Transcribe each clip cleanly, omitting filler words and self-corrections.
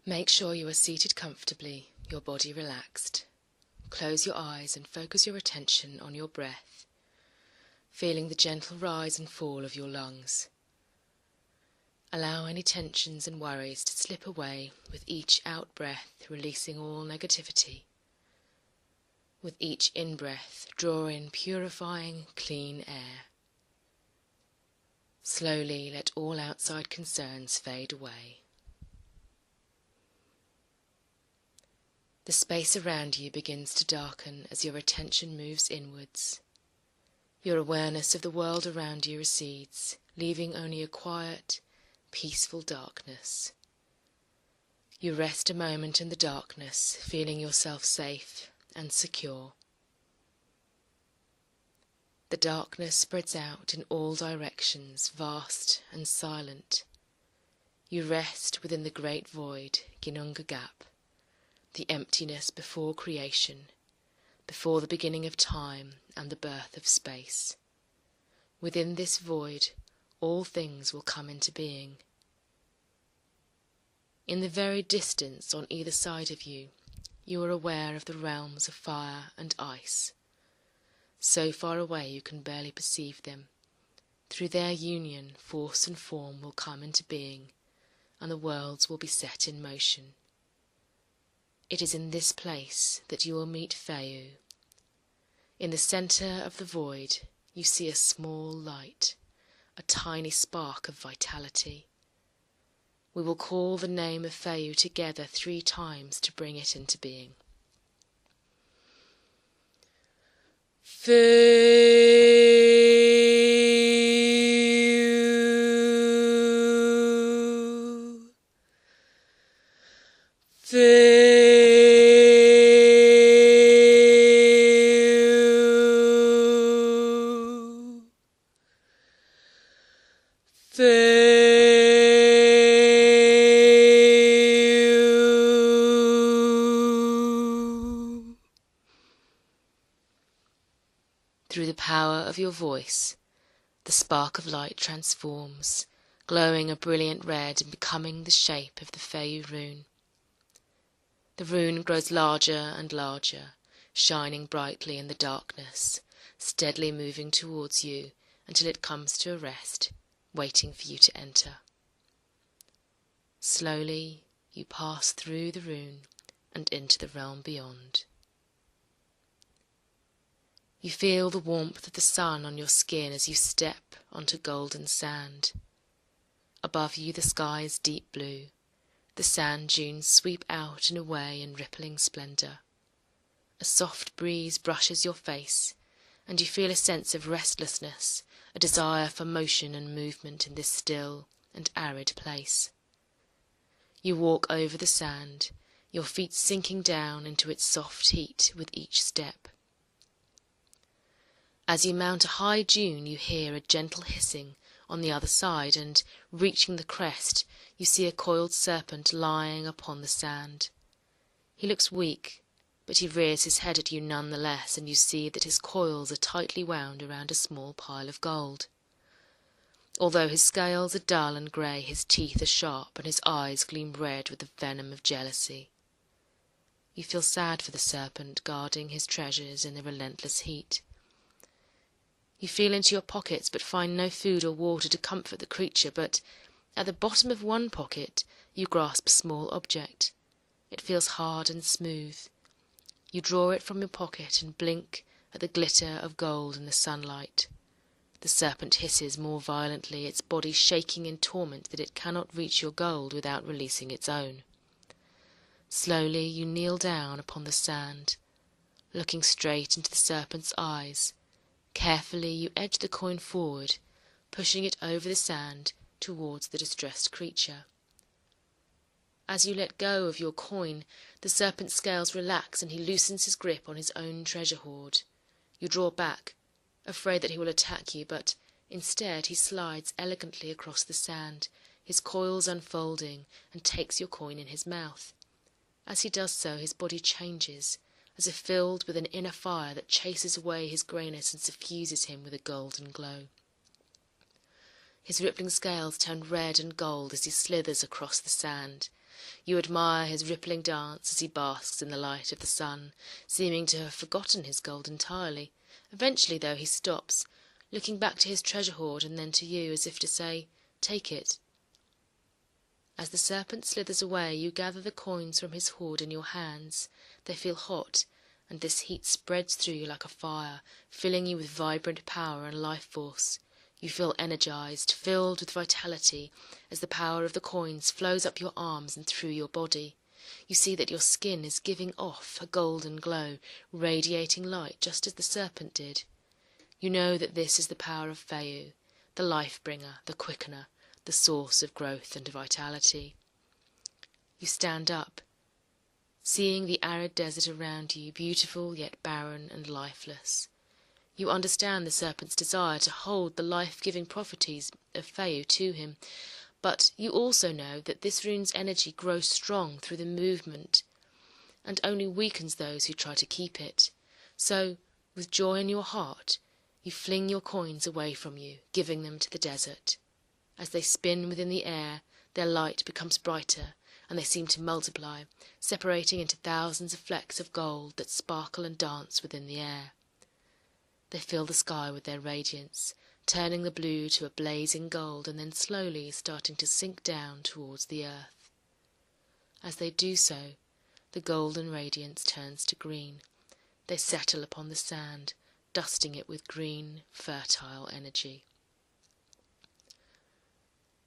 Make sure you are seated comfortably, your body relaxed. Close your eyes and focus your attention on your breath, feeling the gentle rise and fall of your lungs. Allow any tensions and worries to slip away with each out-breath, releasing all negativity. With each in-breath, draw in purifying, clean air. Slowly let all outside concerns fade away. The space around you begins to darken as your attention moves inwards. Your awareness of the world around you recedes, leaving only a quiet, peaceful darkness. You rest a moment in the darkness, feeling yourself safe and secure. The darkness spreads out in all directions, vast and silent. You rest within the great void, Ginunga Gap, the emptiness before creation, before the beginning of time and the birth of space. Within this void, all things will come into being. In the very distance on either side of you, you are aware of the realms of fire and ice. So far away you can barely perceive them. Through their union, force and form will come into being, and the worlds will be set in motion. It is in this place that you will meet Fehu. In the centre of the void, you see a small light, a tiny spark of vitality. We will call the name of Fehu together 3 times to bring it into being. Fehu, Fehu, Fehu. Through the power of your voice, the spark of light transforms, glowing a brilliant red and becoming the shape of the Fehu rune. The rune grows larger and larger, shining brightly in the darkness, steadily moving towards you until it comes to a rest, waiting for you to enter. Slowly you pass through the rune and into the realm beyond. You feel the warmth of the sun on your skin as you step onto golden sand. Above you the sky is deep blue. The sand dunes sweep out and away in rippling splendour. A soft breeze brushes your face, and you feel a sense of restlessness, a desire for motion and movement in this still and arid place. You walk over the sand, your feet sinking down into its soft heat with each step. As you mount a high dune, you hear a gentle hissing on the other side, and, reaching the crest, you see a coiled serpent lying upon the sand. He looks weak, but he rears his head at you nonetheless, and you see that his coils are tightly wound around a small pile of gold. Although his scales are dull and grey, his teeth are sharp, and his eyes gleam red with the venom of jealousy. You feel sad for the serpent guarding his treasures in the relentless heat. You feel into your pockets, but find no food or water to comfort the creature, but at the bottom of one pocket you grasp a small object. It feels hard and smooth. You draw it from your pocket and blink at the glitter of gold in the sunlight. The serpent hisses more violently, its body shaking in torment that it cannot reach your gold without releasing its own. Slowly you kneel down upon the sand, looking straight into the serpent's eyes. Carefully you edge the coin forward, pushing it over the sand towards the distressed creature. As you let go of your coin, the serpent's scales relax and he loosens his grip on his own treasure hoard. You draw back, afraid that he will attack you, but instead he slides elegantly across the sand, his coils unfolding, and takes your coin in his mouth. As he does so, his body changes, as if filled with an inner fire that chases away his greyness and suffuses him with a golden glow. His rippling scales turn red and gold as he slithers across the sand. You admire his rippling dance as he basks in the light of the sun, seeming to have forgotten his gold entirely. Eventually, though, he stops, looking back to his treasure hoard and then to you, as if to say, "Take it." As the serpent slithers away, you gather the coins from his hoard in your hands. They feel hot, and this heat spreads through you like a fire, filling you with vibrant power and life force. You feel energized, filled with vitality, as the power of the coins flows up your arms and through your body. You see that your skin is giving off a golden glow, radiating light just as the serpent did. You know that this is the power of Fehu, the life-bringer, the quickener, the source of growth and vitality. You stand up, seeing the arid desert around you, beautiful yet barren and lifeless. You understand the serpent's desire to hold the life-giving properties of Fehu to him, but you also know that this rune's energy grows strong through the movement and only weakens those who try to keep it. So, with joy in your heart, you fling your coins away from you, giving them to the desert. As they spin within the air, their light becomes brighter, and they seem to multiply, separating into thousands of flecks of gold that sparkle and dance within the air. They fill the sky with their radiance, turning the blue to a blazing gold and then slowly starting to sink down towards the earth. As they do so, the golden radiance turns to green. They settle upon the sand, dusting it with green, fertile energy.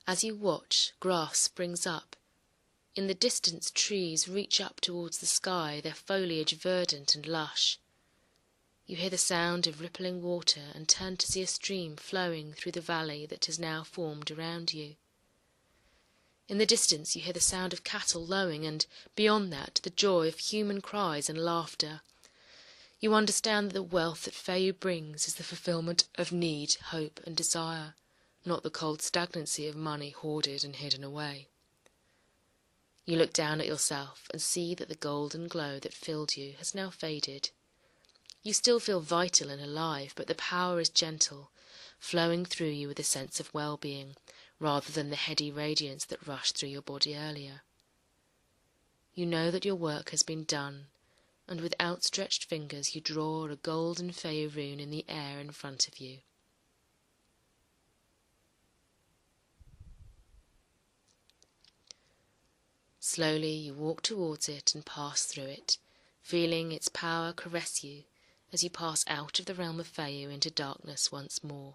As you watch, grass springs up. In the distance, trees reach up towards the sky, their foliage verdant and lush. You hear the sound of rippling water and turn to see a stream flowing through the valley that has now formed around you. In the distance you hear the sound of cattle lowing and, beyond that, the joy of human cries and laughter. You understand that the wealth that Fehu brings is the fulfillment of need, hope and desire, not the cold stagnancy of money hoarded and hidden away. You look down at yourself and see that the golden glow that filled you has now faded. You still feel vital and alive, but the power is gentle, flowing through you with a sense of well-being, rather than the heady radiance that rushed through your body earlier. You know that your work has been done, and with outstretched fingers you draw a golden Fehu rune in the air in front of you. Slowly you walk towards it and pass through it, feeling its power caress you as you pass out of the realm of Fehu into darkness once more.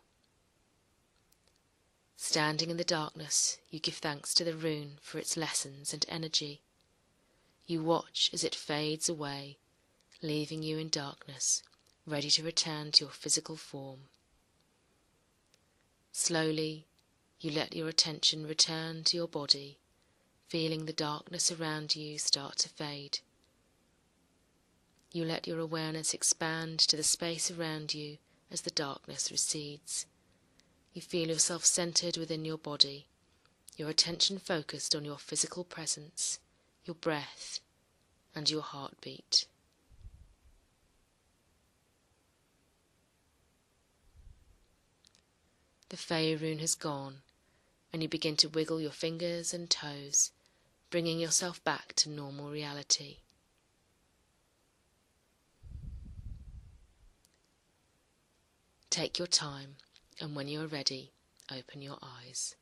Standing in the darkness, you give thanks to the rune for its lessons and energy. You watch as it fades away, leaving you in darkness, ready to return to your physical form. Slowly, you let your attention return to your body, feeling the darkness around you start to fade. You let your awareness expand to the space around you as the darkness recedes. You feel yourself centered within your body, your attention focused on your physical presence, your breath, and your heartbeat. The Fehu rune has gone, and you begin to wiggle your fingers and toes, bringing yourself back to normal reality. Take your time, and when you are ready, open your eyes.